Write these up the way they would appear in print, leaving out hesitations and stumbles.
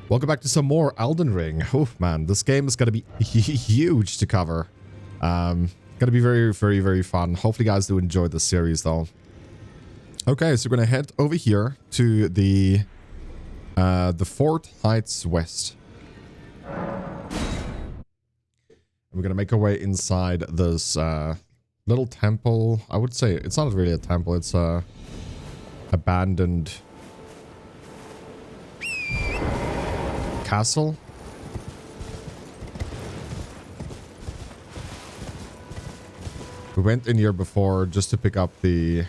Welcome back to some more Elden Ring. Oh man, this game is gonna be huge to cover. Gonna be very fun. Hopefully you guys do enjoy the series though. Okay, so we're gonna head over here to the Fort Heights West. We're gonna make our way inside this little temple. I would say it's not really a temple, it's a abandoned castle. We went in here before just to pick up the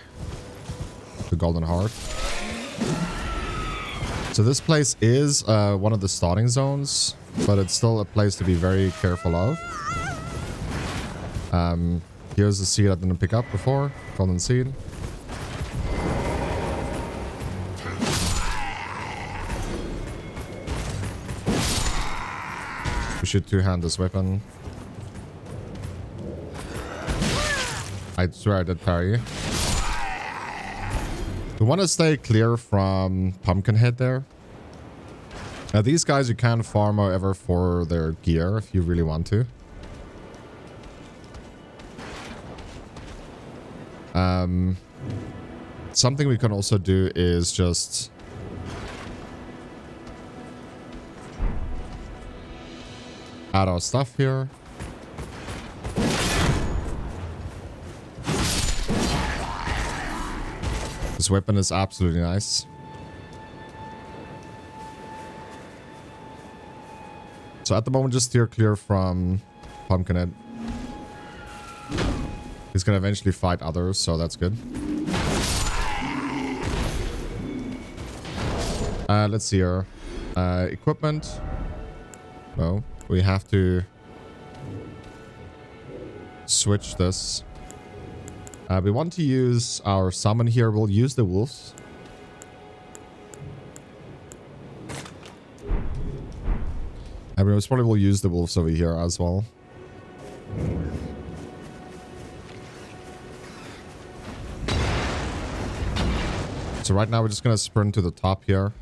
golden heart. So this place is one of the starting zones, but it's still a place to be very careful of. Here's the seed I didn't pick up before, golden seed. We should two-hand this weapon. I swear I did parry. We want to stay clear from Pumpkinhead there. Now these guys you can farm however for their gear if you really want to. Something we can also do is just add our stuff here. This weapon is absolutely nice. So at the moment, just steer clear from Pumpkinhead. He's gonna eventually fight others, so that's good. Let's see here. Equipment. No. We have to switch this. We want to use our summon here. We'll use the wolves. And we most probably will use the wolves over here as well. So right now we're just going to sprint to the top here.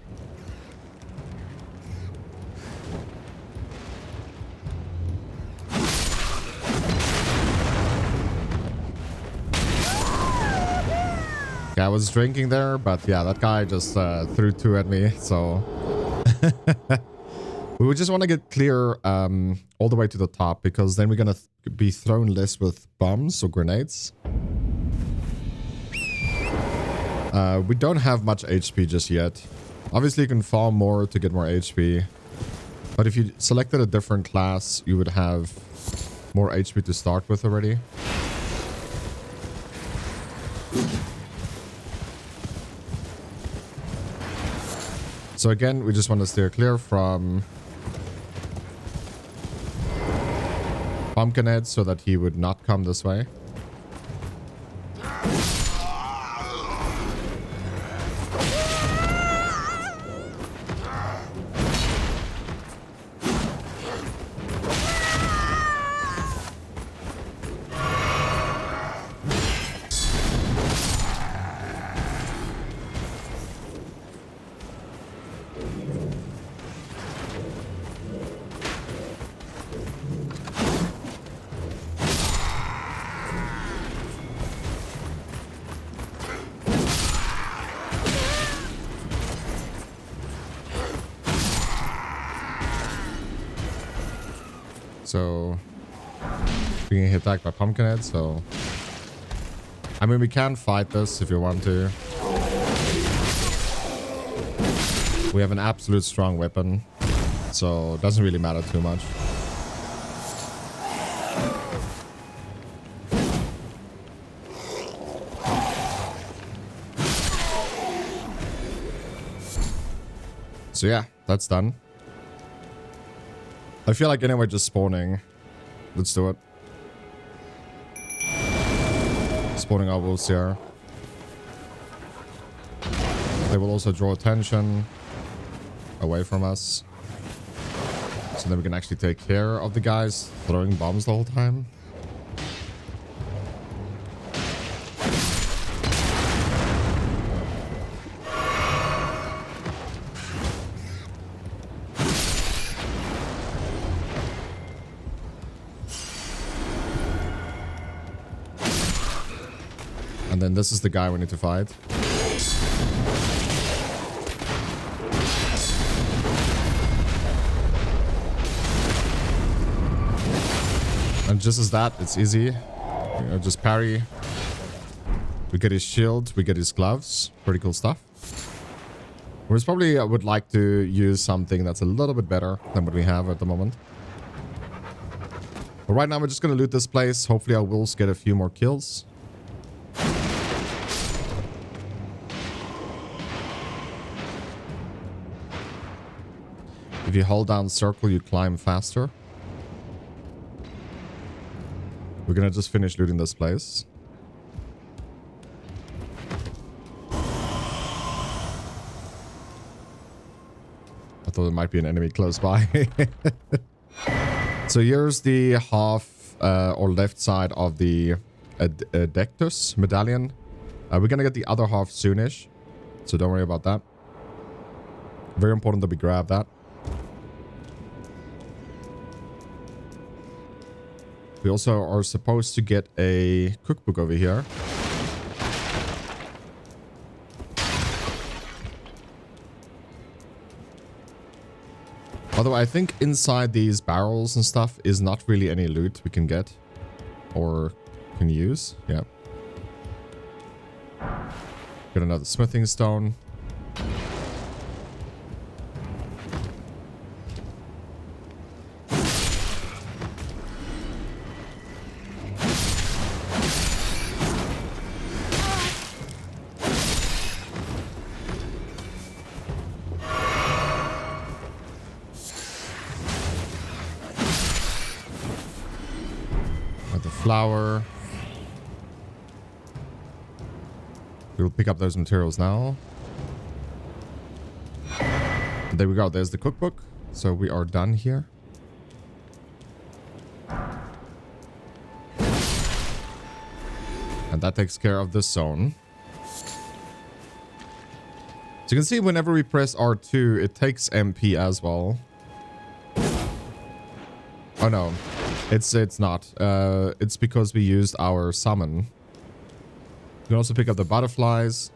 I was drinking there, but yeah, that guy just threw two at me, so... We would just want to get clear all the way to the top, because then we're going to be thrown less with bombs or grenades. We don't have much HP just yet. Obviously, you can farm more to get more HP. But if you selected a different class, you would have more HP to start with already. So again, we just want to steer clear from Pumpkinhead so that he would not come this way. So, being hit back by Pumpkinhead, so... I mean, we can fight this if you want to. We have an absolute strong weapon, so it doesn't really matter too much. So yeah, that's done. I feel like anyway just spawning. Let's do it. Spawning our wolves here. They will also draw attention away from us. So then we can actually take care of the guys throwing bombs the whole time. And then this is the guy we need to fight. And just as that, it's easy. You know, just parry. We get his shield, we get his gloves. Pretty cool stuff. Whereas probably I would like to use something that's a little bit better than what we have at the moment. But right now we're just going to loot this place. Hopefully I will get a few more kills. If you hold down circle, you climb faster. We're going to just finish looting this place. I thought there might be an enemy close by. So here's the half or left side of the Adectus medallion. We're going to get the other half soonish. So don't worry about that. Very important that we grab that. We also are supposed to get a cookbook over here. Although I think inside these barrels and stuff is not really any loot we can get or can use. Yeah. Get another smithing stone. Flour. We'll pick up those materials now. And there we go. There's the cookbook. So we are done here. And that takes care of this zone. So you can see whenever we press R2, it takes MP as well. Oh no. It's not. It's because we used our summon. You can also pick up the butterflies.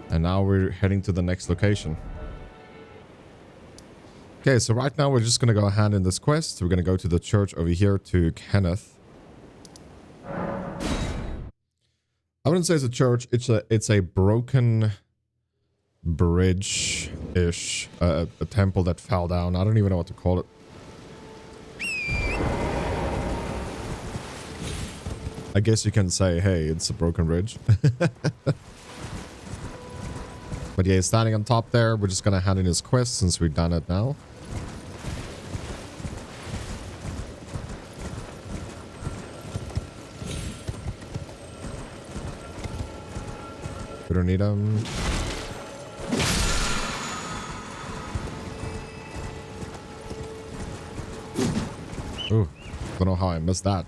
And now we're heading to the next location. Okay, so right now we're just going to go ahead in this quest. We're going to go to the church over here to Kenneth. I wouldn't say it's a church. It's a broken bridge-ish. A temple that fell down. I don't even know what to call it. I guess you can say, hey, it's a broken bridge. But yeah, he's standing on top there. We're just going to hand in his quest since we've done it now. We don't need him. Ooh, don't know how I missed that.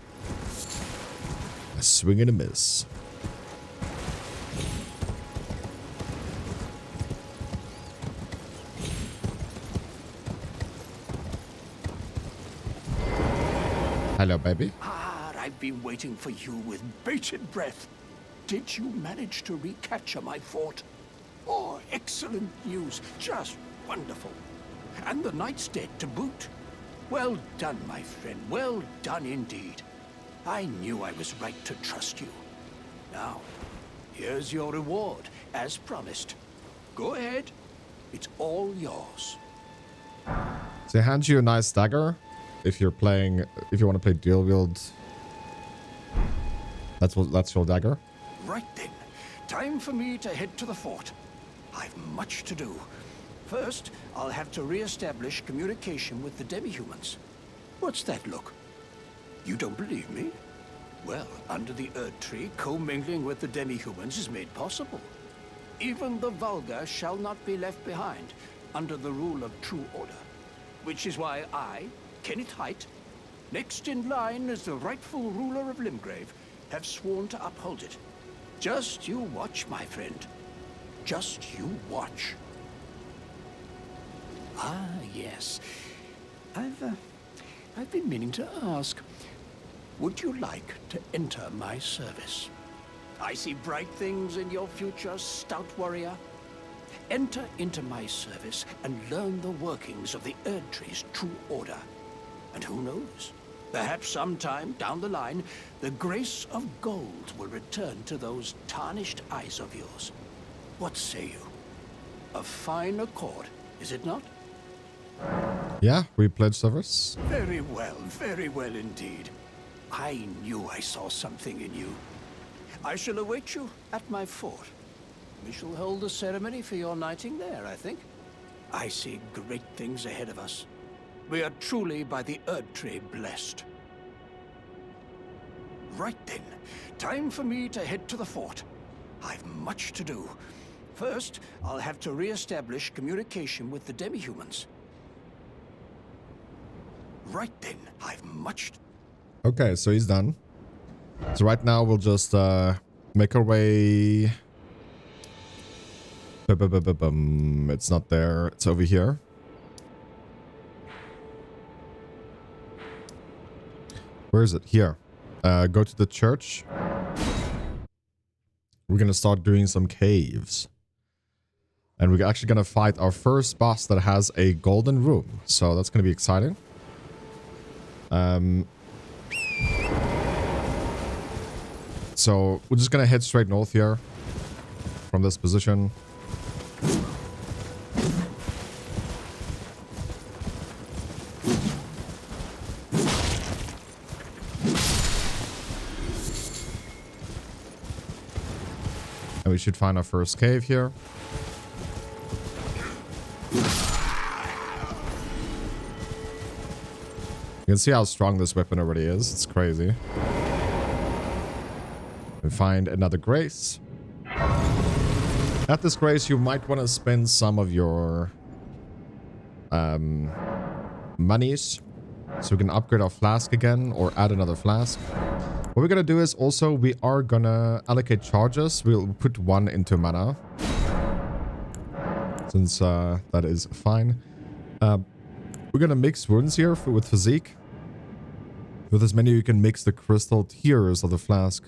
A swing and a miss. Hello, baby. Ah, I've been waiting for you with bated breath. Did you manage to recapture my fort? Oh, excellent news. Just wonderful. And the knight's dead to boot. Well done, my friend. Well done indeed. I knew I was right to trust you. Now, here's your reward, as promised. Go ahead. It's all yours. So he hands you a nice dagger. If you want to play dual wield, that's your dagger. Right then. Time for me to head to the fort. I've much to do. First, I'll have to re-establish communication with the demi-humans. What's that look? You don't believe me? Well, under the Erdtree, commingling with the demi-humans is made possible. Even the vulgar shall not be left behind under the rule of true order. Which is why I, Kenneth Haight, next in line as the rightful ruler of Limgrave, have sworn to uphold it. Just you watch, my friend. Just you watch. Ah, yes. I've been meaning to ask. Would you like to enter my service? I see bright things in your future, stout warrior. Enter into my service and learn the workings of the Erdtree's true order. And who knows? Perhaps sometime down the line, the grace of gold will return to those tarnished eyes of yours. What say you? A fine accord, is it not? Yeah, we pledge service. Very well indeed. I knew I saw something in you. I shall await you at my fort. We shall hold a ceremony for your knighting there, I think. I see great things ahead of us. We are truly by the Erdtree blessed. Right then, time for me to head to the fort. I've much to do. First, I'll have to re-establish communication with the demi-humans. Right then, I've much... Okay, so he's done. So right now we'll just make our way... It's not there. It's over here. Where is it? Here. Go to the church. We're gonna start doing some caves. And we're actually gonna fight our first boss that has a golden room. So that's gonna be exciting. So we're just gonna head straight north here from this position. And we should find our first cave here. You can see how strong this weapon already is. It's crazy. And find another grace. At this grace, you might want to spend some of your monies. So we can upgrade our flask again or add another flask. What we're going to do is also we are going to allocate charges. We'll put one into mana. Since that is fine. We're going to mix wounds here with physique. With this menu, you can mix the crystal tiers of the flask.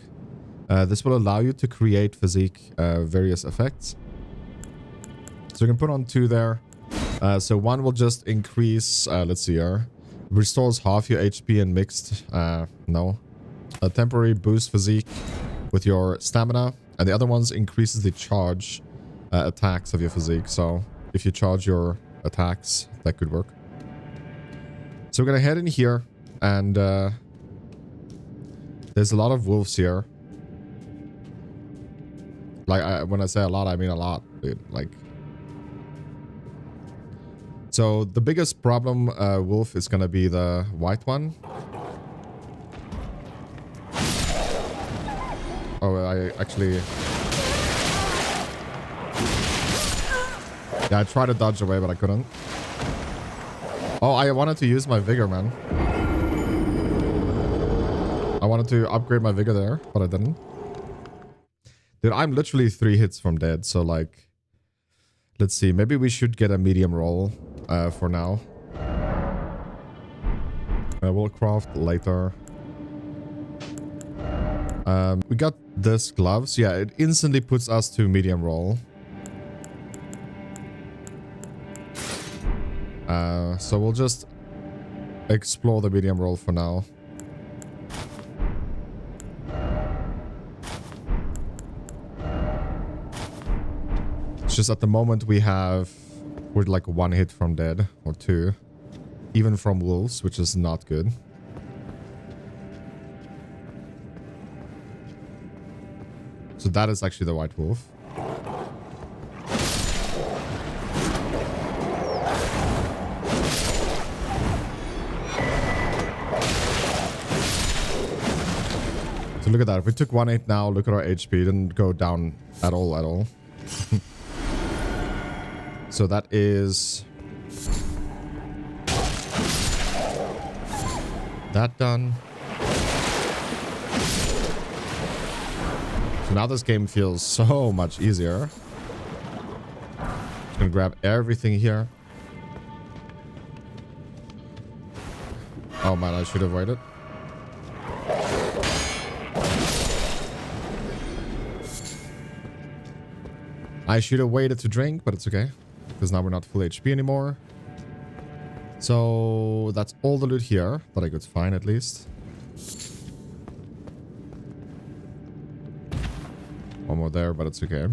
This will allow you to create physique various effects. So you can put on 2 there. So one will just increase, let's see here. Restores half your HP and mixed, no. A temporary boost physique with your stamina. And the other ones increases the charge attacks of your physique. So if you charge your attacks, that could work. So we're going to head in here. And there's a lot of wolves here. Like, when I say a lot, I mean a lot, dude. Like, so the biggest problem, wolf, is gonna be the white one. Oh, I actually... Yeah, I tried to dodge away, but I couldn't. Oh, I wanted to use my vigor, man. I wanted to upgrade my vigor there, but I didn't. Dude, I'm literally 3 hits from dead, so like... Let's see, maybe we should get a medium roll for now. We'll craft later. We got this gloves. Yeah, it instantly puts us to medium roll. So we'll just explore the medium roll for now. It's just at the moment we're like 1 hit from dead or 2. Even from wolves, which is not good. So that is actually the white wolf. So look at that. If we took 1-8 now, look at our HP. It didn't go down at all. So that is... that done. So now this game feels so much easier. Just gonna grab everything here. Oh man, I should have waited. I should have waited to drink, but it's okay. Because now we're not full HP anymore. So that's all the loot here that I could find at least. One more there, but it's okay.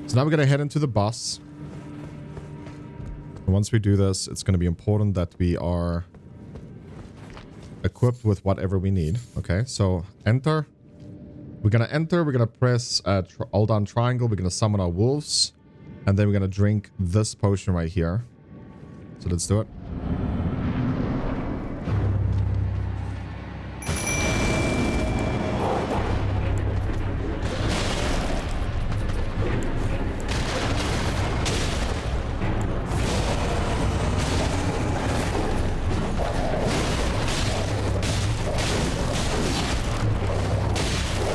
So now we're going to head into the boss. And once we do this, it's going to be important that we are equipped with whatever we need. Okay, so enter. We're going to enter. We're going to press hold down triangle. We're going to summon our wolves. And then we're going to drink this potion right here. So let's do it.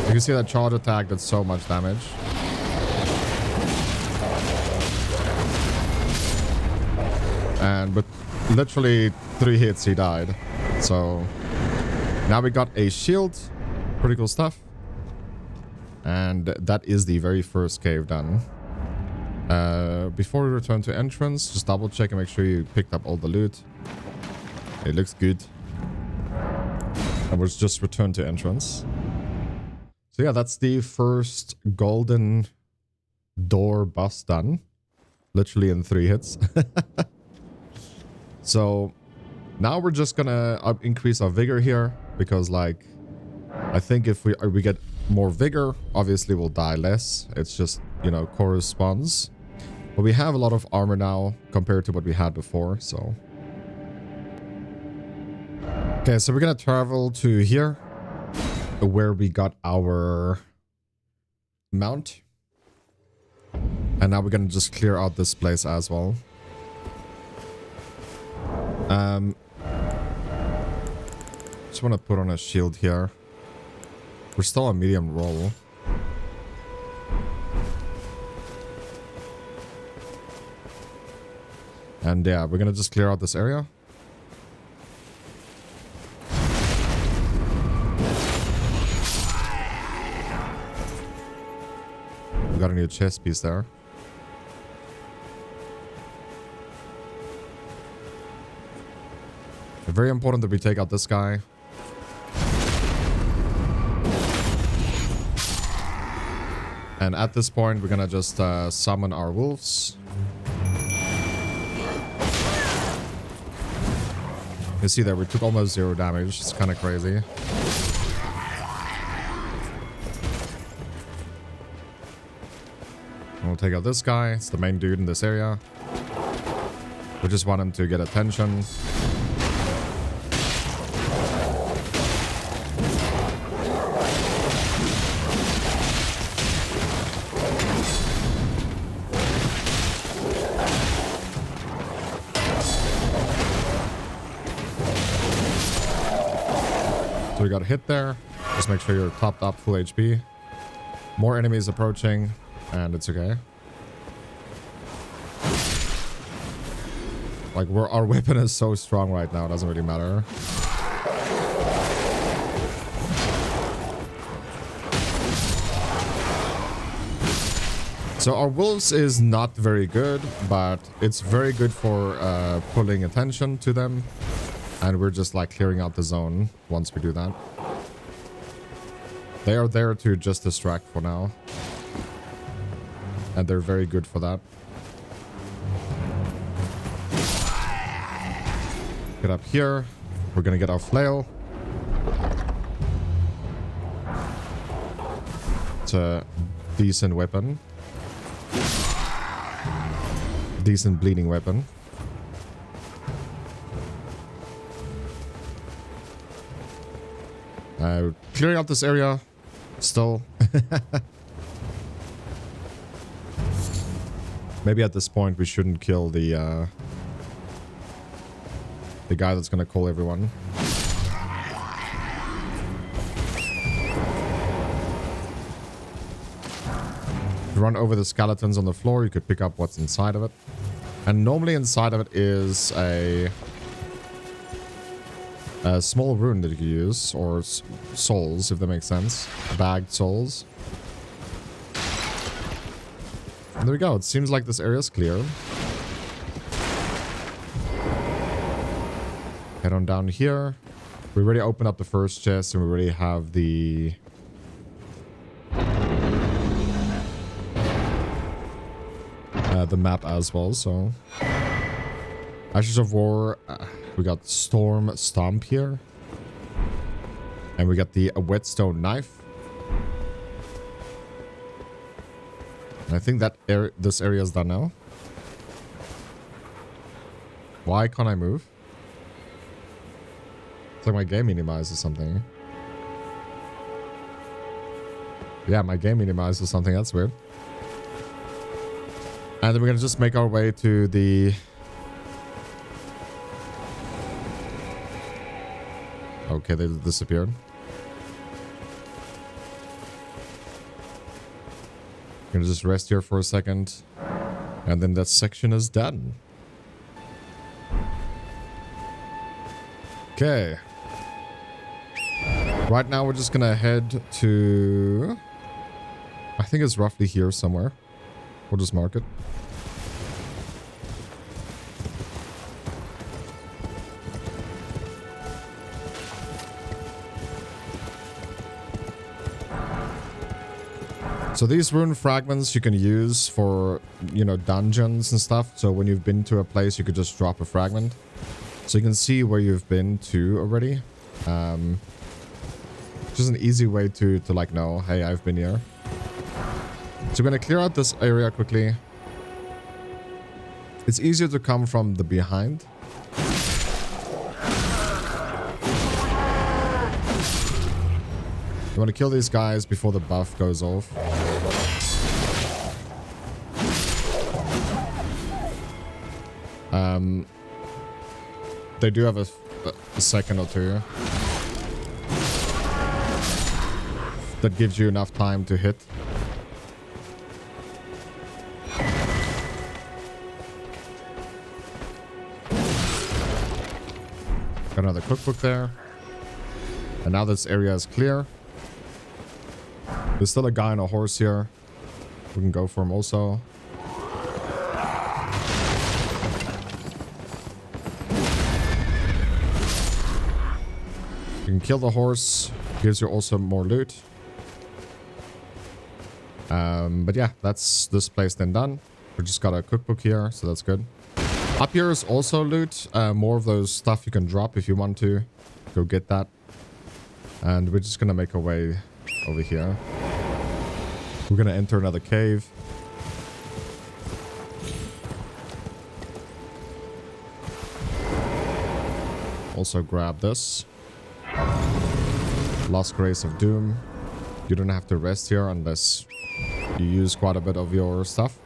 You can see that charge attack did so much damage. And with literally 3 hits, he died. So now we got a shield. Pretty cool stuff. And that is the very first cave done. Before we return to entrance, just double check and make sure you picked up all the loot. It looks good. And we'll just return to entrance. So yeah, that's the first golden door boss done. Literally in 3 hits. So now we're just gonna increase our vigor here. Because like, I think if we get more vigor, obviously we'll die less. It's just, you know, corresponds. But we have a lot of armor now compared to what we had before, so. Okay, so we're gonna travel to here. Where we got our mount. And now we're gonna just clear out this place as well. Just want to put on a shield here. We're still on medium roll. And yeah, we're gonna just clear out this area. We got a new chest piece there. Very important that we take out this guy. And at this point, we're gonna just summon our wolves. You see there, we took almost 0 damage. It's kind of crazy. We'll take out this guy. It's the main dude in this area. We just want him to get attention. So we got a hit there. Just make sure you're topped up full HP. More enemies approaching. And it's okay. Like, our weapon is so strong right now, it doesn't really matter. So our wolves is not very good, but it's very good for pulling attention to them. And we're just like clearing out the zone once we do that. They are there to just distract for now. And they're very good for that. Get up here. We're gonna get our flail. It's a decent weapon. Decent bleeding weapon. Clearing out this area. Still. Maybe at this point we shouldn't kill the guy that's gonna call everyone. If you run over the skeletons on the floor, you could pick up what's inside of it. And normally inside of it is a small rune that you can use, or souls, if that makes sense. Bagged souls. And there we go. It seems like this area is clear. Head on down here. We already opened up the first chest and we already have the... the map as well, so... Ashes of War. We got Storm Stomp here. And we got the Whetstone Knife. And I think that this area is done now. Why can't I move? It's like my game minimized or something. Yeah, my game minimized or something. That's weird. And then we're gonna just make our way to the... Okay, they disappeared. Gonna just rest here for a second. And then that section is done. Okay. Right now we're just gonna head to... I think it's roughly here somewhere. We'll just mark it. So these rune fragments you can use for, you know, dungeons and stuff. So when you've been to a place, you could just drop a fragment. So you can see where you've been to already. Just an easy way to like know, hey, I've been here. So we're going to clear out this area quickly. It's easier to come from the behind. You want to kill these guys before the buff goes off. They do have a second or two. That gives you enough time to hit. Got another cookbook there. And now this area is clear. There's still a guy on a horse here. We can go for him also. You can kill the horse. Gives you also more loot. But yeah, that's this place then done. We just got a cookbook here, so that's good. Up here is also loot. More of those stuff you can drop if you want to. Go get that. And we're just gonna make our way over here. We're gonna enter another cave. Also grab this. Lost Grace of Doom. You don't have to rest here unless you use quite a bit of your stuff.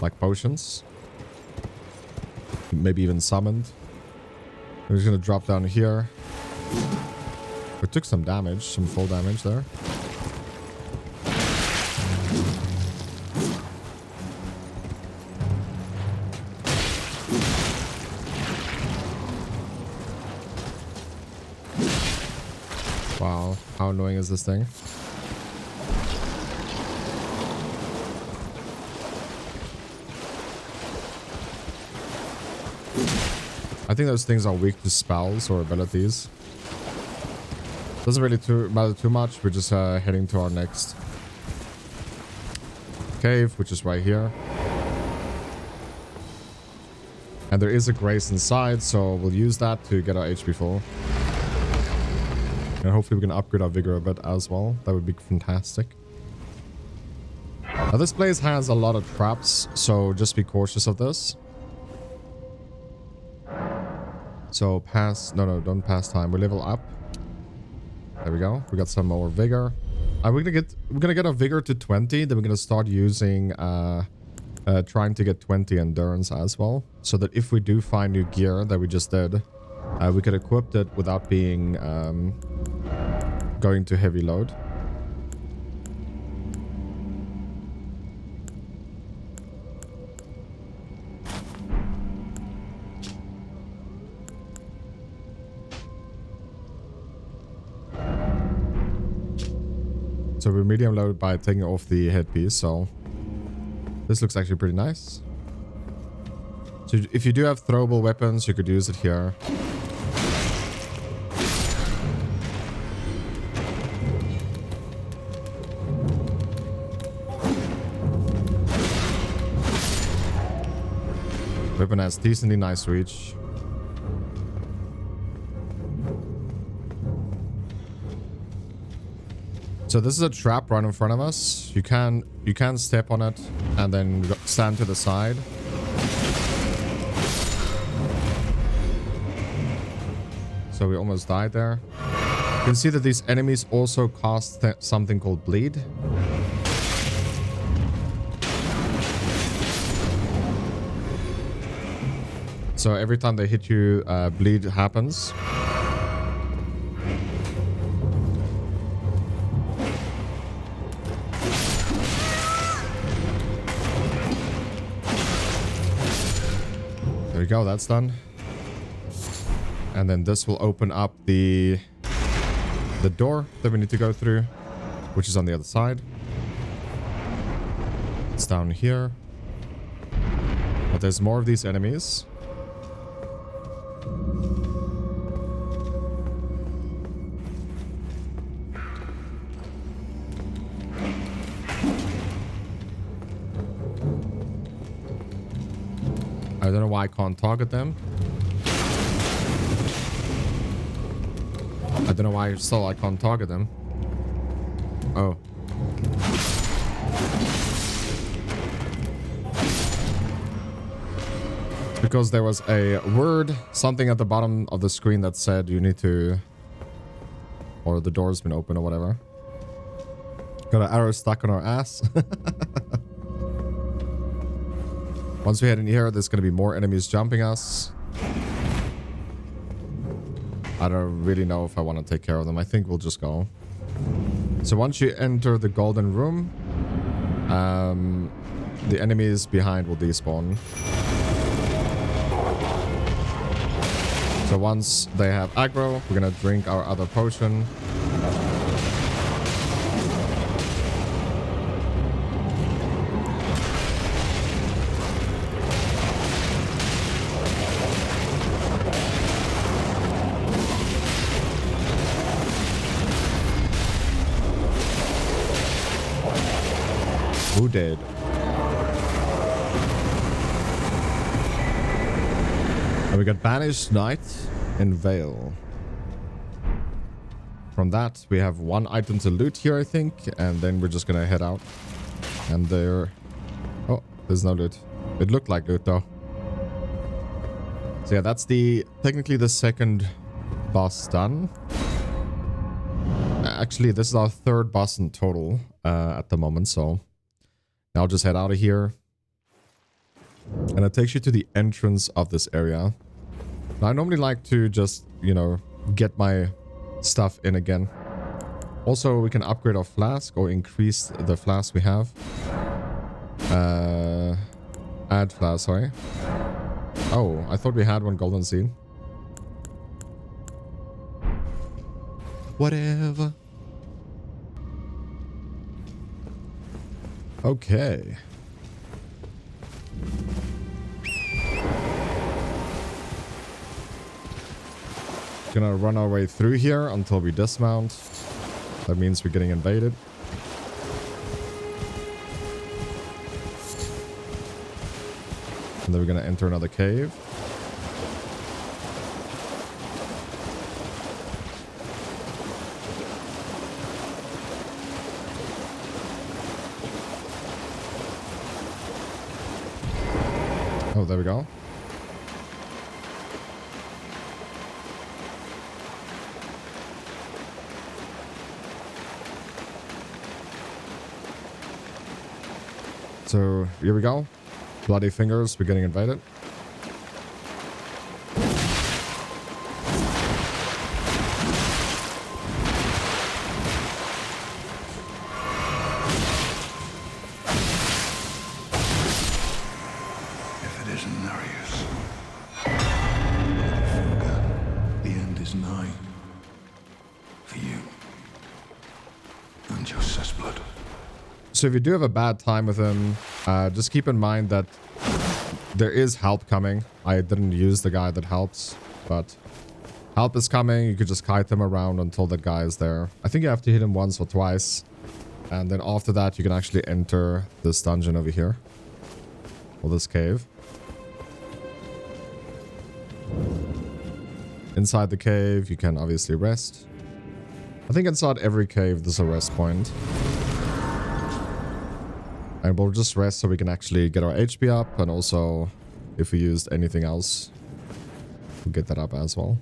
Like potions. Maybe even summoned. I'm just gonna drop down here. We took some damage, some full damage there. Wow, how annoying is this thing? I think those things are weak to spells or abilities. Doesn't really matter too much. We're just heading to our next cave, which is right here. And there is a grace inside, so we'll use that to get our HP full. And hopefully we can upgrade our vigor a bit as well. That would be fantastic. Now this place has a lot of traps, so just be cautious of this. So pass... No, don't pass time. We level up. There we go. We got some more vigor. We're gonna get our vigor to 20. Then we're gonna start using trying to get 20 endurance as well, so that if we do find new gear that we just did, we could equip it without being going to heavy load. So we're medium load by taking off the headpiece, so this looks actually pretty nice. So if you do have throwable weapons, you could use it here. Weapon has decently nice reach. So this is a trap right in front of us. You can step on it and then stand to the side. So we almost died there. You can see that these enemies also cast something called bleed. So every time they hit you, bleed happens. There we go, that's done. And then this will open up the door that we need to go through, which is on the other side. It's down here. But there's more of these enemies. I don't know why I can't target them. I don't know why still I can't target them. Oh. It's because there was a word, something at the bottom of the screen that said you need to... Or the door's been open or whatever. Got an arrow stuck on our ass. Once we head in here, there's going to be more enemies jumping us. I don't really know if I want to take care of them. I think we'll just go. So once you enter the golden room, the enemies behind will despawn. So once they have aggro, we're going to drink our other potion. Who did? And we got Banished Knight and Veil. From that, we have one item to loot here, I think. And then we're just gonna head out. And there... Oh, there's no loot. It looked like loot, though. So yeah, that's technically the second boss done. Actually, this is our third boss in total at the moment, so... Now I'll just head out of here. And it takes you to the entrance of this area. Now I normally like to just, you know, get my stuff in again. Also, we can upgrade our flask or increase the flask we have. Add flask, sorry. Oh, I thought we had one golden seed. Whatever. Okay. Gonna run our way through here until we dismount. That means we're getting invaded. And then we're gonna enter another cave. Oh, there we go. So, here we go. Bloody fingers, we're getting invaded. The end is nigh. For you. And your suspect. So if you do have a bad time with him, just keep in mind that there is help coming. I didn't use the guy that helps, but help is coming. You could just kite him around until that guy is there. I think you have to hit him once or twice. And then after that, you can actually enter this dungeon over here. Or this cave. Inside the cave, you can obviously rest. I think inside every cave, there's a rest point. And we'll just rest so we can actually get our HP up. And also, if we used anything else, we'll get that up as well.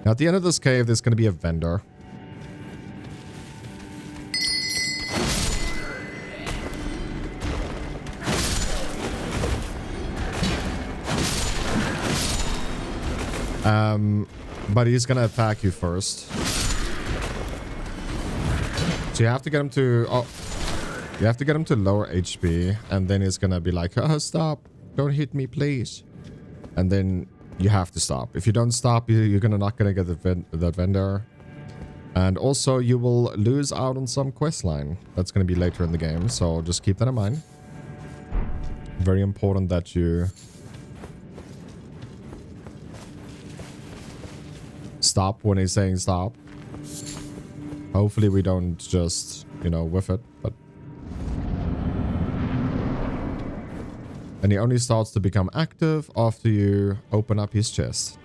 Now, at the end of this cave, there's going to be a vendor. But he's gonna attack you first. So you have to get him to... Oh, you have to get him to lower HP. And then he's gonna be like, oh, stop. Don't hit me, please. And then you have to stop. If you don't stop, you're not gonna get that vendor. And also, you will lose out on some quest line. That's gonna be later in the game. So just keep that in mind. Very important that you... stop when he's saying stop. Hopefully we don't just, you know, whiff it, but... And he only starts to become active after you open up his chest.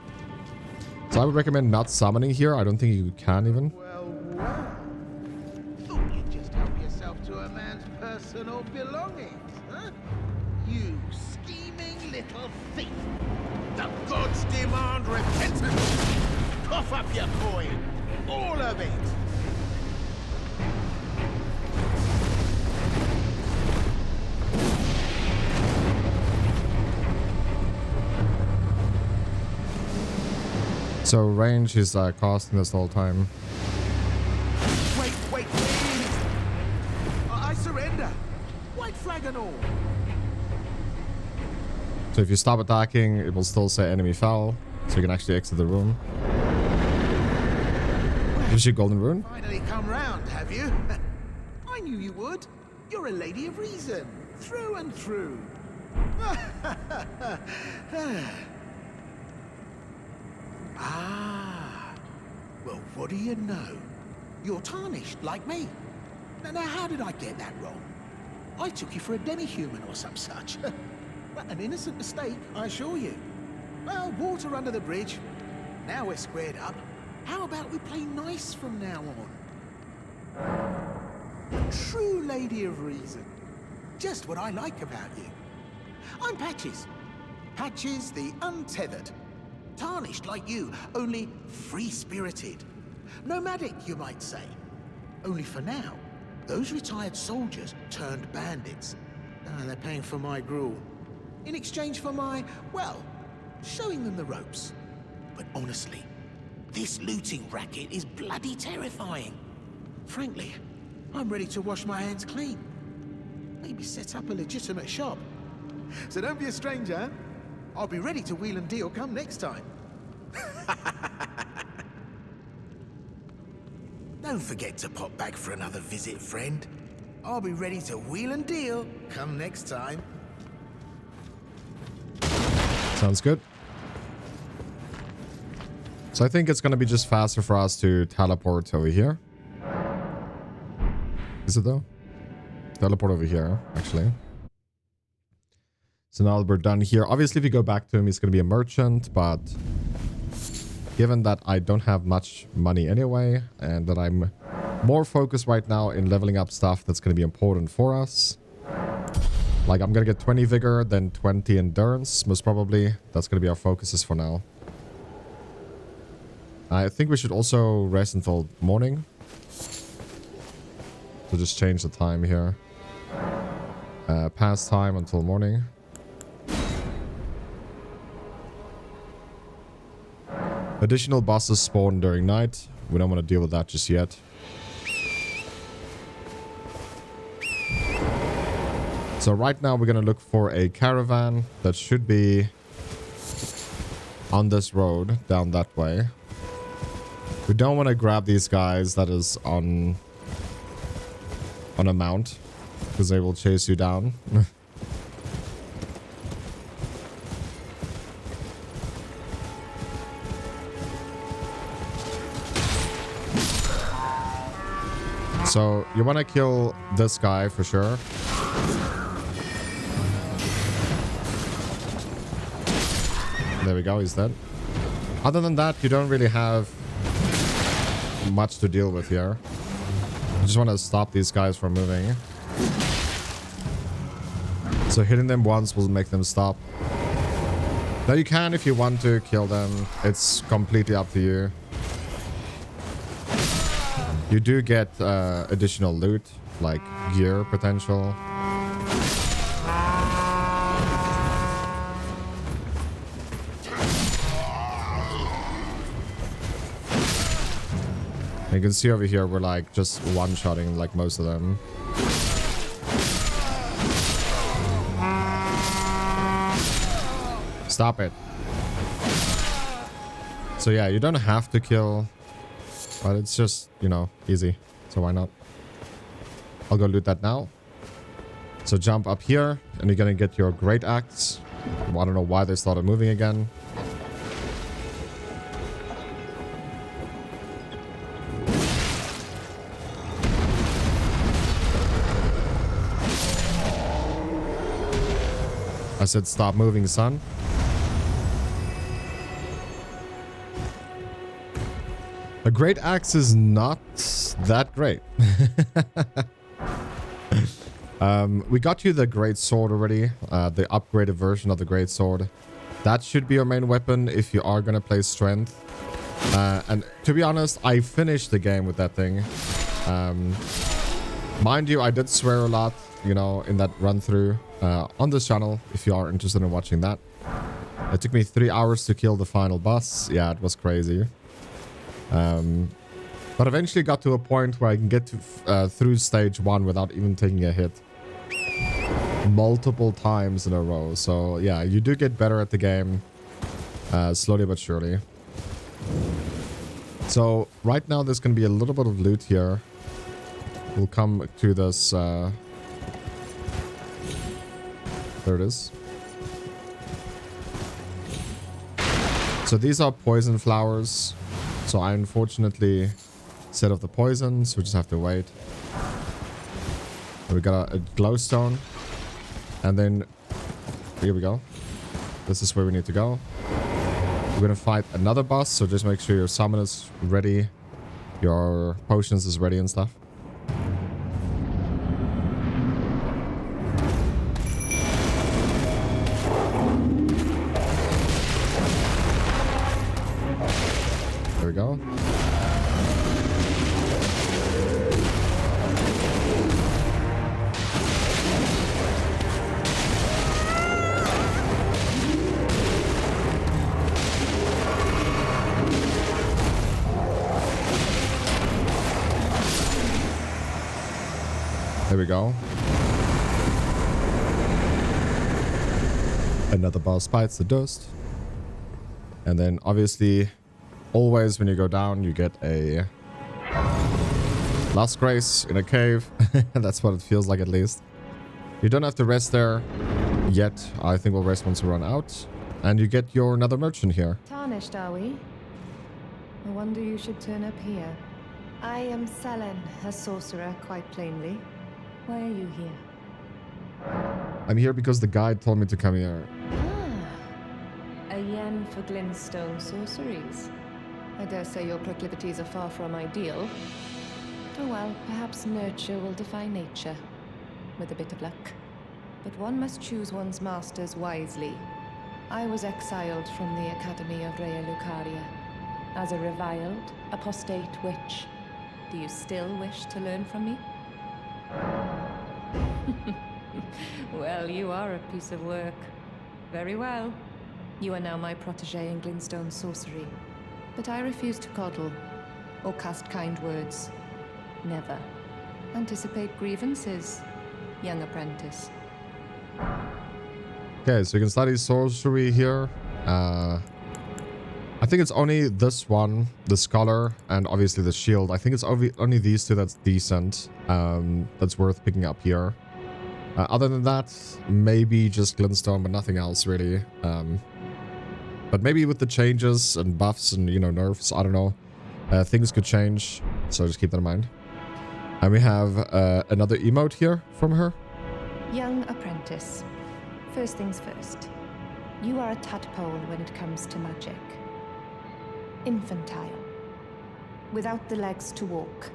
So I would recommend not summoning here. I don't think you can even. Well. Thought you'd just help yourself to a man's personal belongings, huh? You scheming little thief. The gods demand repentance. Cough up your coin. All of it. So range is costing this whole time. Wait, please. I surrender. White flag and all. So if you stop attacking, it will still say enemy fell. So you can actually exit the room. Is your golden rune? Finally come round, have you? I knew you would. You're a lady of reason. Through and through. Ah. Well, what do you know? You're tarnished, like me. Now, how did I get that wrong? I took you for a demi-human or some such. But an innocent mistake, I assure you. Well, water under the bridge. Now we're squared up. How about we play nice from now on? A true lady of reason. Just what I like about you. I'm Patches. Patches the Untethered. Tarnished like you, only free-spirited. Nomadic, you might say. Only for now, those retired soldiers turned bandits. They're paying for my gruel. In exchange for my, well, showing them the ropes. But honestly, this looting racket is bloody terrifying. Frankly, I'm ready to wash my hands clean. Maybe set up a legitimate shop. So don't be a stranger. I'll be ready to wheel and deal come next time. Don't forget to pop back for another visit, friend. I'll be ready to wheel and deal come next time. Sounds good. So I think it's going to be just faster for us to teleport over here. Is it though? Teleport over here, actually. So now that we're done here, obviously if you go back to him, he's going to be a merchant, but given that I don't have much money anyway, and that I'm more focused right now in leveling up stuff that's going to be important for us. Like I'm going to get 20 vigor, then 20 endurance, most probably. That's going to be our focuses for now. I think we should also rest until morning. So just change the time here. Past time until morning. Additional bosses spawn during night. We don't want to deal with that just yet. So right now we're going to look for a caravan that should be on this road down that way. We don't want to grab these guys that is on a mount. because they will chase you down. So you want to kill this guy for sure. There we go, he's dead. Other than that, you don't really have much to deal with here. You just want to stop these guys from moving. So hitting them once will make them stop. Now you can, if you want to, kill them. It's completely up to you. You do get additional loot, like gear potential. You can see over here, we're like just one-shotting like most of them. Stop it. So yeah, you don't have to kill, but it's just, you know, easy. So why not? I'll go loot that now. So jump up here and you're gonna get your great axe. I don't know why they started moving again. I said stop moving, son. A great axe is not that great. We got you the great sword already, the upgraded version of the great sword. That should be your main weapon if you are going to play strength. And to be honest, I finished the game with that thing. Mind you, I did swear a lot, you know, in that run through on this channel, if you are interested in watching that. It took me 3 hours to kill the final boss. Yeah, it was crazy. But eventually got to a point where I can get to, through stage 1 without even taking a hit multiple times in a row. So yeah, you do get better at the game, slowly but surely. So right now there's going to be a little bit of loot here. We'll come to this. There it is. So these are poison flowers. So I unfortunately set off the poison, so we just have to wait. And we got a glowstone. And then here we go. This is where we need to go. We're gonna fight another boss, so just make sure your summon is ready, your potions is ready and stuff. There we go. There we go. Another boss bites the dust. And then obviously, always when you go down, you get a Last Grace in a cave. That's what it feels like, at least. You don't have to rest there yet. I think we'll rest once we run out. And you get your another merchant here. Tarnished, are we? No wonder you should turn up here. I am Selen, a sorcerer, quite plainly. Why are you here? I'm here because the guide told me to come here. Ah, a yen for glintstone sorceries. I dare say your proclivities are far from ideal. Oh well, perhaps nurture will defy nature, with a bit of luck. But one must choose one's masters wisely. I was exiled from the Academy of Rea Lucaria as a reviled, apostate witch. Do you still wish to learn from me? Well, you are a piece of work. Very well. You are now my protege in glintstone sorcery. But I refuse to coddle or cast kind words. Never. Anticipate grievances, young apprentice. Okay, so you can study sorcery here. I think it's only this one, the scholar, and obviously the shield. I think it's only these two that's decent. That's worth picking up here. Other than that, maybe just glintstone, but nothing else really. But maybe with the changes and buffs and, you know, nerfs, I don't know, things could change. So just keep that in mind. And we have another emote here from her. Young apprentice. First things first. You are a tadpole when it comes to magic. Infantile. Without the legs to walk.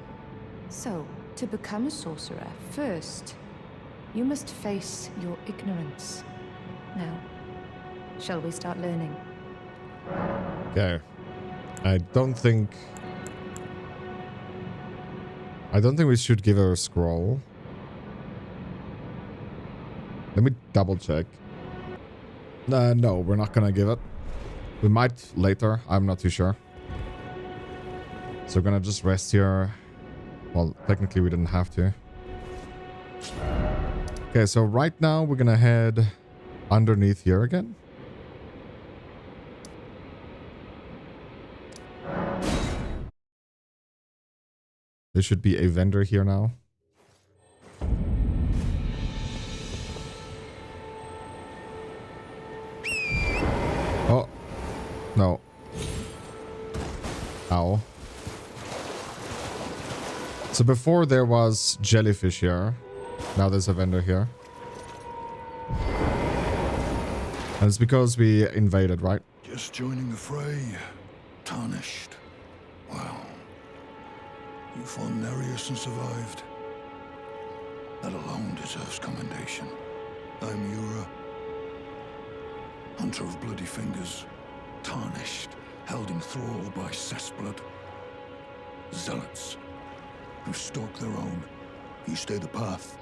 So, to become a sorcerer, first, you must face your ignorance. Now, shall we start learning? Okay. I don't think we should give her a scroll. Let me double check. No, we're not gonna give it. We might later. I'm not too sure. So we're gonna just rest here. Well, technically we didn't have to. Okay, so right now we're gonna head underneath here again. There should be a vendor here now. Oh. No. Ow. So before there was jellyfish here. Now there's a vendor here. And it's because we invaded, right? Just joining the fray. Tarnished. Well, you fought Nereus and survived. That alone deserves commendation. I'm Yura. Hunter of bloody fingers. Tarnished. Held in thrall by cessblood. Zealots. Who stalk their own. You stay the path.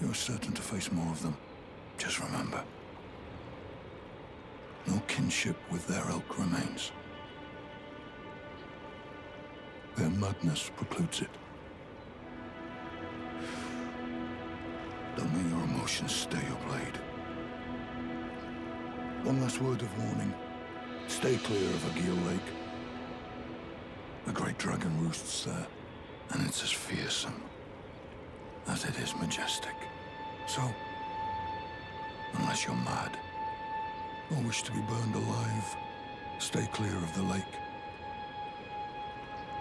You're certain to face more of them. Just remember. No kinship with their ilk remains. Their madness precludes it. Don't let your emotions stay your blade. One last word of warning. Stay clear of Agil Lake. The great dragon roosts there, and it's as fearsome as it is majestic. So, unless you're mad, or wish to be burned alive, stay clear of the lake.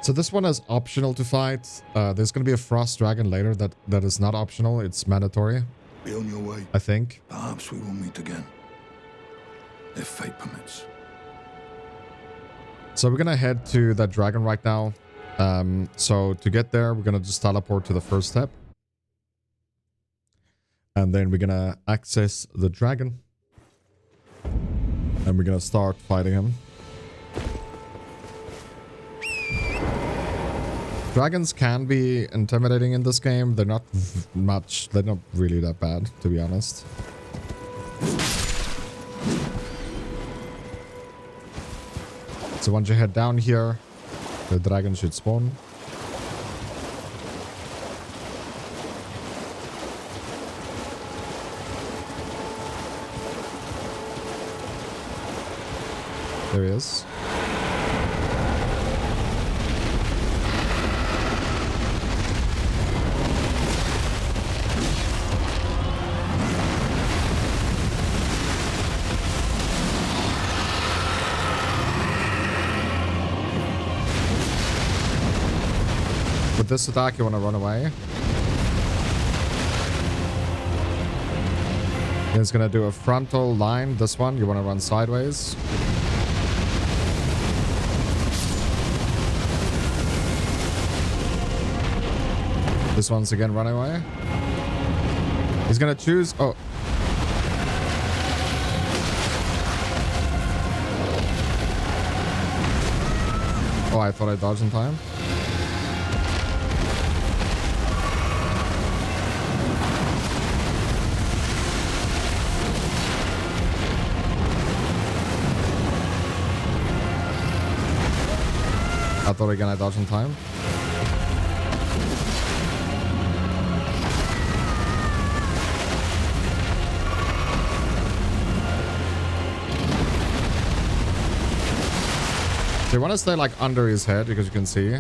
So this one is optional to fight. There's going to be a frost dragon later that is not optional. It's mandatory. Be on your way. I think. Perhaps we will meet again. If fate permits. So we're going to head to that dragon right now. So to get there, we're going to just teleport to the first step. And then we're going to access the dragon. And we're going to start fighting him. Dragons can be intimidating in this game. They're not they're not really that bad, to be honest. So once you head down here, the dragon should spawn. There he is. With this attack, you want to run away. And it's going to do a frontal line. This one, you want to run sideways. This one's again, run away. He's going to choose... Oh. Oh, I thought I dodged in time. I thought again I dodged in time. So you want to stay like under his head because you can see.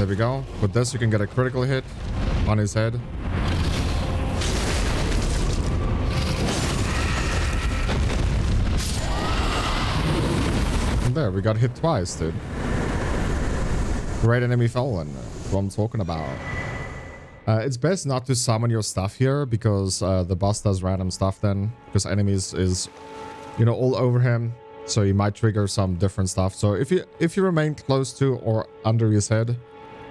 we go. With this, you can get a critical hit on his head. And there, we got hit twice, dude. Great enemy fallen. That's what I'm talking about. It's best not to summon your stuff here because the boss does random stuff then. Because enemies is, you know, all over him. So you might trigger some different stuff. So if you remain close to or under his head,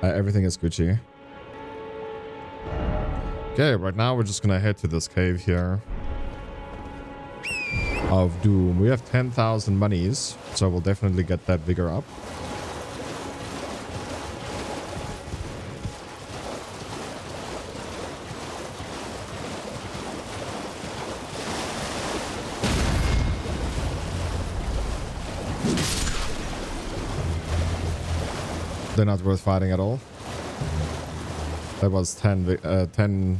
everything is Gucci. Okay, right now we're just gonna head to this cave here of Doom. We have 10,000 monies, so we'll definitely get that vigor up. They're not worth fighting at all. That was 10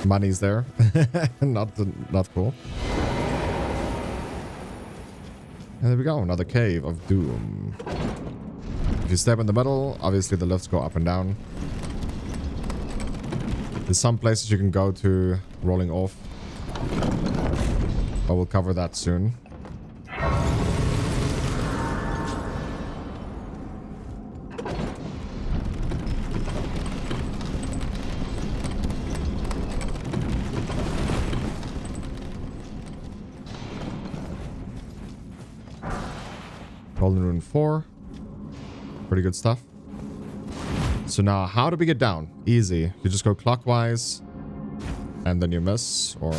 monies there. not cool. And there we go, another cave of doom. If you step in the middle, obviously the lifts go up and down. There's some places you can go to rolling off, but we'll cover that soon. Golden Rune 4. Pretty good stuff. So now, how do we get down? Easy. You just go clockwise. And then you miss, or...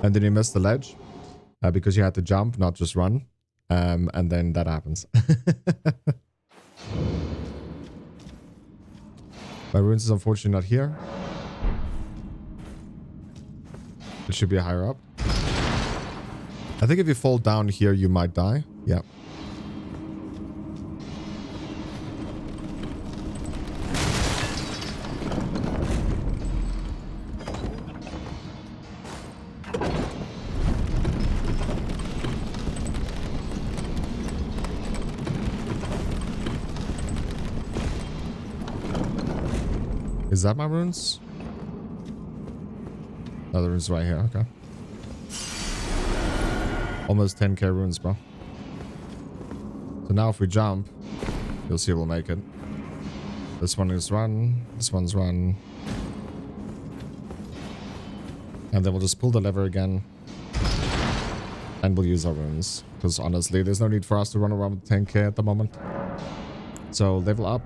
and then you miss the ledge. Because you had to jump, not just run. And then that happens. My runes is unfortunately not here. It should be higher up. I think if you fall down here, you might die. Yeah. Is that my runes? Oh, the runes right here. Okay. Almost 10k runes, bro. So now if we jump, you'll see we'll make it. This one is run. This one's run. And then we'll just pull the lever again. And we'll use our runes. Because honestly, there's no need for us to run around with 10k at the moment. So level up.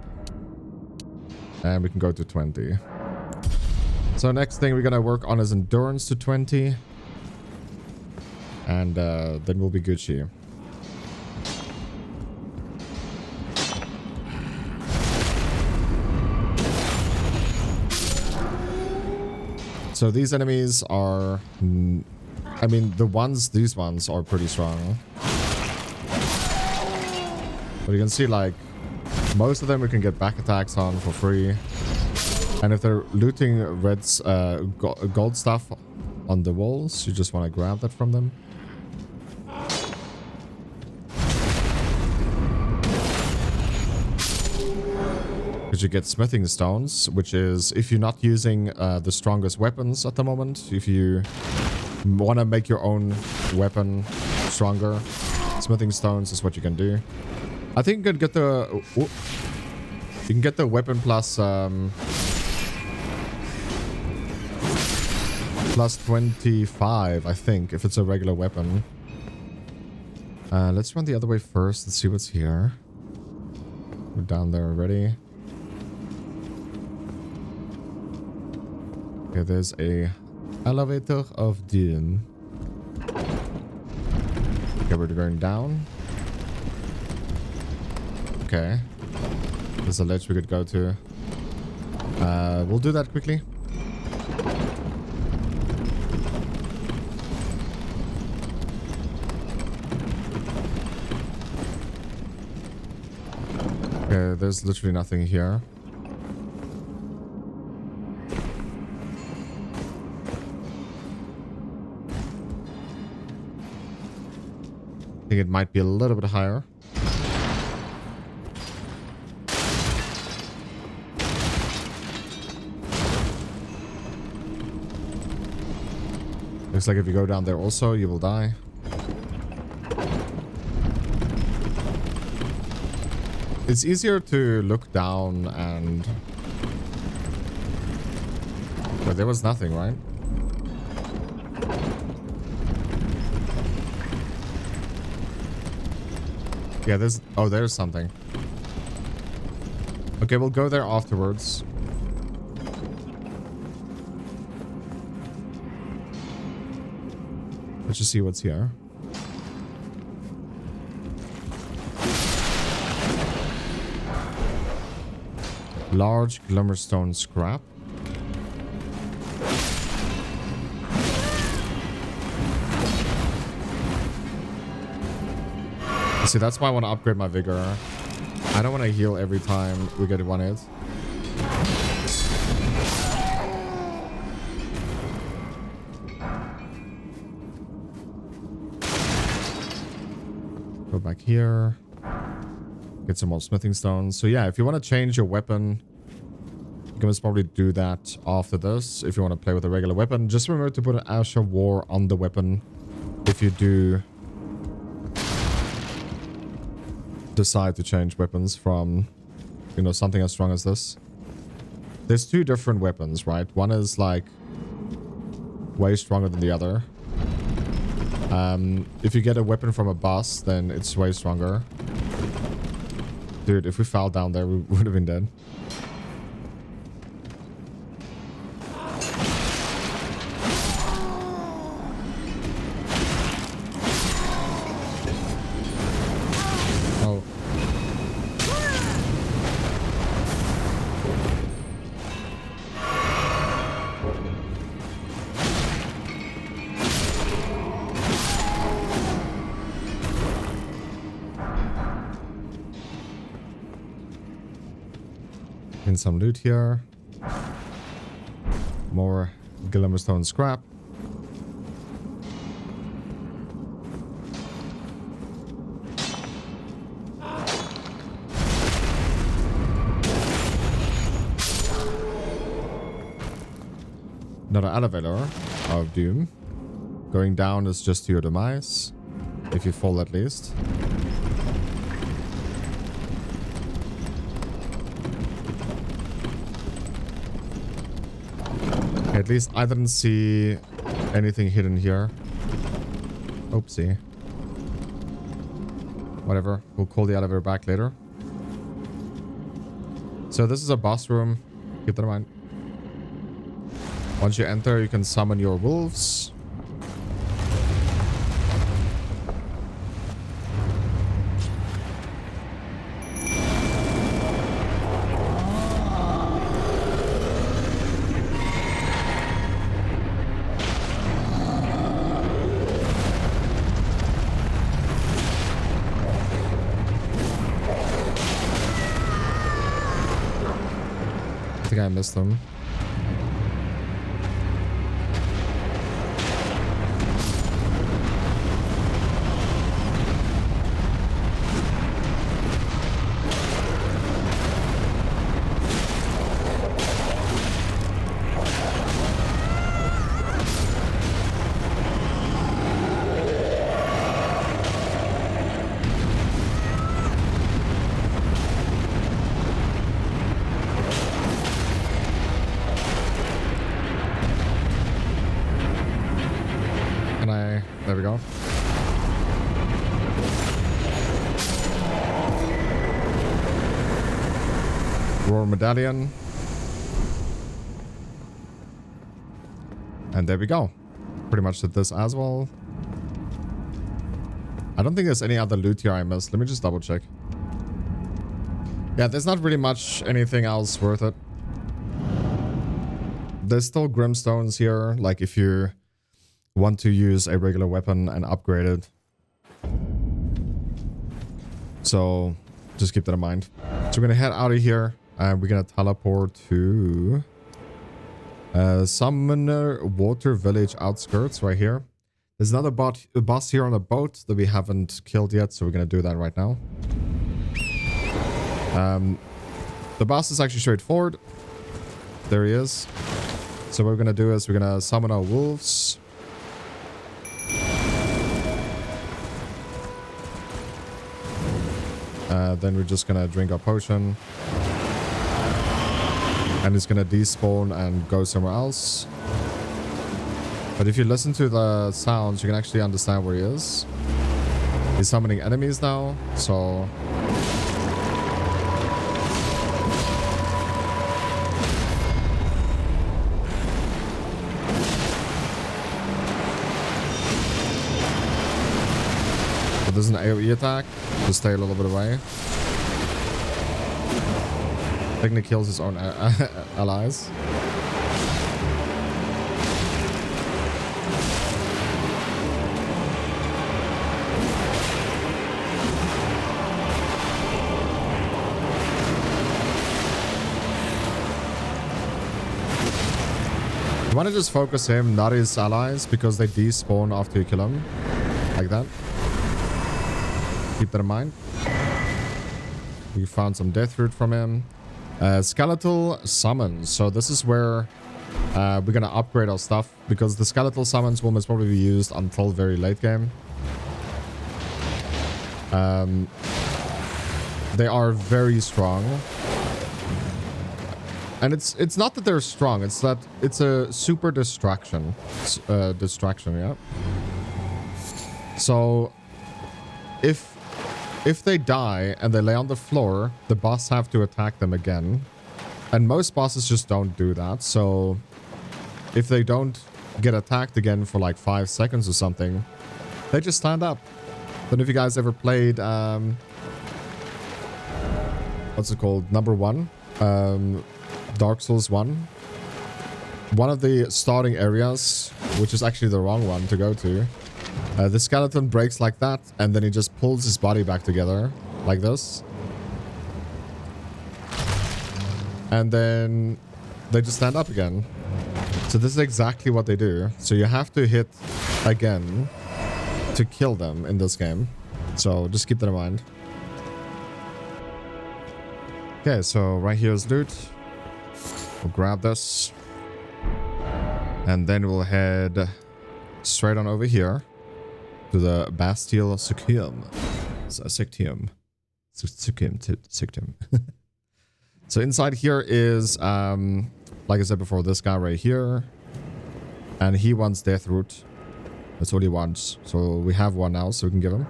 And we can go to 20. So next thing we're going to work on is endurance to 20. And then we'll be Gucci. So these enemies are... I mean, these ones are pretty strong. But you can see, like, most of them we can get back attacks on for free. And if they're looting red's gold stuff on the walls, you just want to grab that from them. Because you get smithing stones, which is if you're not using the strongest weapons at the moment, if you want to make your own weapon stronger, smithing stones is what you can do. I think you can get the weapon plus plus 25, I think, if it's a regular weapon. Let's run the other way first. Let's see what's here. We're down there already. Okay, there's a elevator of doom. Okay, we're going down. Okay. There's a ledge we could go to. We'll do that quickly. Okay, there's literally nothing here. think it might be a little bit higher. Looks like if you go down there also, you will die. It's easier to look down and... But there was nothing, right? Yeah, there's... Oh, there's something. Okay, we'll go there afterwards. Let's just see what's here. Large glimmerstone scrap. See, that's why I want to upgrade my vigor. I don't want to heal every time we get one hit. Go back here. Get some more smithing stones. So yeah, if you want to change your weapon, you can most probably do that after this. If you want to play with a regular weapon, just remember to put an Ash of War on the weapon if you do decide to change weapons from, you know, something as strong as this. There's two different weapons, right? One is like way stronger than the other. If you get a weapon from a boss, then it's way stronger. Dude, if we fell down there, we would have been dead. Some loot here. More glimmerstone scrap. Another elevator of doom. Going down is just to your demise. If you fall, at least. At least I didn't see anything hidden here. Oopsie. Whatever. We'll call the elevator back later. So this is a boss room. Keep that in mind. Once you enter, you can summon your wolves. I missed them. There we go. Roar medallion. And there we go. Pretty much did this as well. I don't think there's any other loot here I missed. Let me just double check. Yeah, there's not really much anything else worth it. There's still Grimstones here, like if you want to use a regular weapon and upgrade it. So just keep that in mind. So we're gonna head out of here and we're gonna teleport to Summoner Water Village outskirts right here. There's another boss here on a boat that we haven't killed yet, so we're going to do that right now. The boss is actually straightforward. There he is. So what we're going to do is we're going to summon our wolves. Then we're just going to drink our potion. And it's going to despawn and go somewhere else. But if you listen to the sounds, you can actually understand where he is. He's summoning enemies now, so... But there's an AoE attack, to stay a little bit away. Technically kills his own allies. You want to just focus him, not his allies, because they despawn after you kill him. Like that. Keep that in mind. We found some death root from him. Skeletal summons. So this is where we're going to upgrade our stuff, because the skeletal summons will most probably be used until very late game. They are very strong. And it's not that they're strong, it's that it's a super distraction. Yeah. So if they die and they lay on the floor, the boss have to attack them again. And most bosses just don't do that. So if they don't get attacked again for like 5 seconds or something, they just stand up. Don't know if you guys ever played what's it called? Number 1. Dark Souls 1. One of the starting areas, which is actually the wrong one to go to. The skeleton breaks like that, and then he just pulls his body back together, like this. And then they just stand up again. So this is exactly what they do. So you have to hit again to kill them in this game. So just keep that in mind. Okay, so right here is loot. We'll grab this. And then we'll head straight on over here to the Bastille Sectum. Sectum. So inside here is, like I said before, this guy right here. And he wants death root. That's what he wants. So we have one now, so we can give him.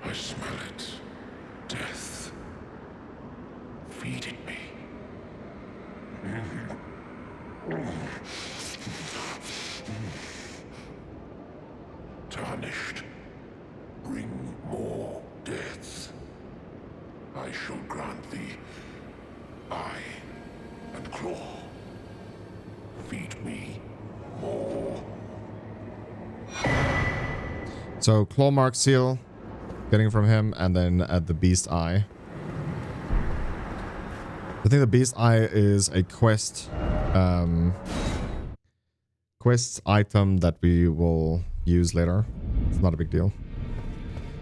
I smell it. Death. Feed it me. Tarnished. Bring more deaths. I shall grant thee eye and claw. Feed me more. So claw mark seal, getting from him, and then at the beast eye. I think the beast eye is a quest item that we will use later. It's not a big deal.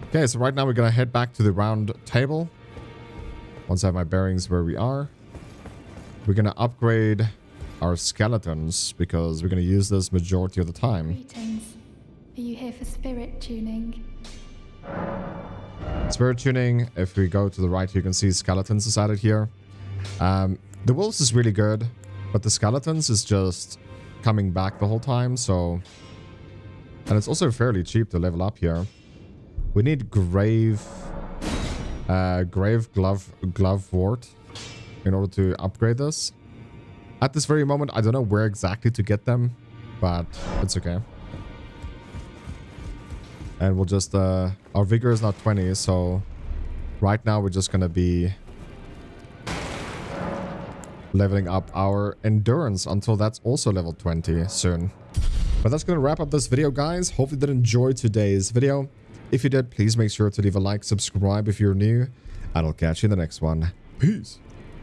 Okay, so right now we're gonna head back to the round table. Once I have my bearings where we are, we're gonna upgrade our skeletons because we're gonna use this majority of the time. Greetings. Are you here for spirit tuning? Spirit tuning, if we go to the right, you can see skeletons is added here. The wolves is really good, but the skeletons is just coming back the whole time, so... And it's also fairly cheap to level up here. We need grave glove wart in order to upgrade this. At this very moment, I don't know where exactly to get them, but it's okay. And we'll just, our vigor is not 20, so right now we're just gonna be leveling up our endurance until that's also level 20 soon. But that's gonna wrap up this video, guys. Hope you did enjoy today's video. If you did, please make sure to leave a like, subscribe if you're new, and I'll catch you in the next one. Peace.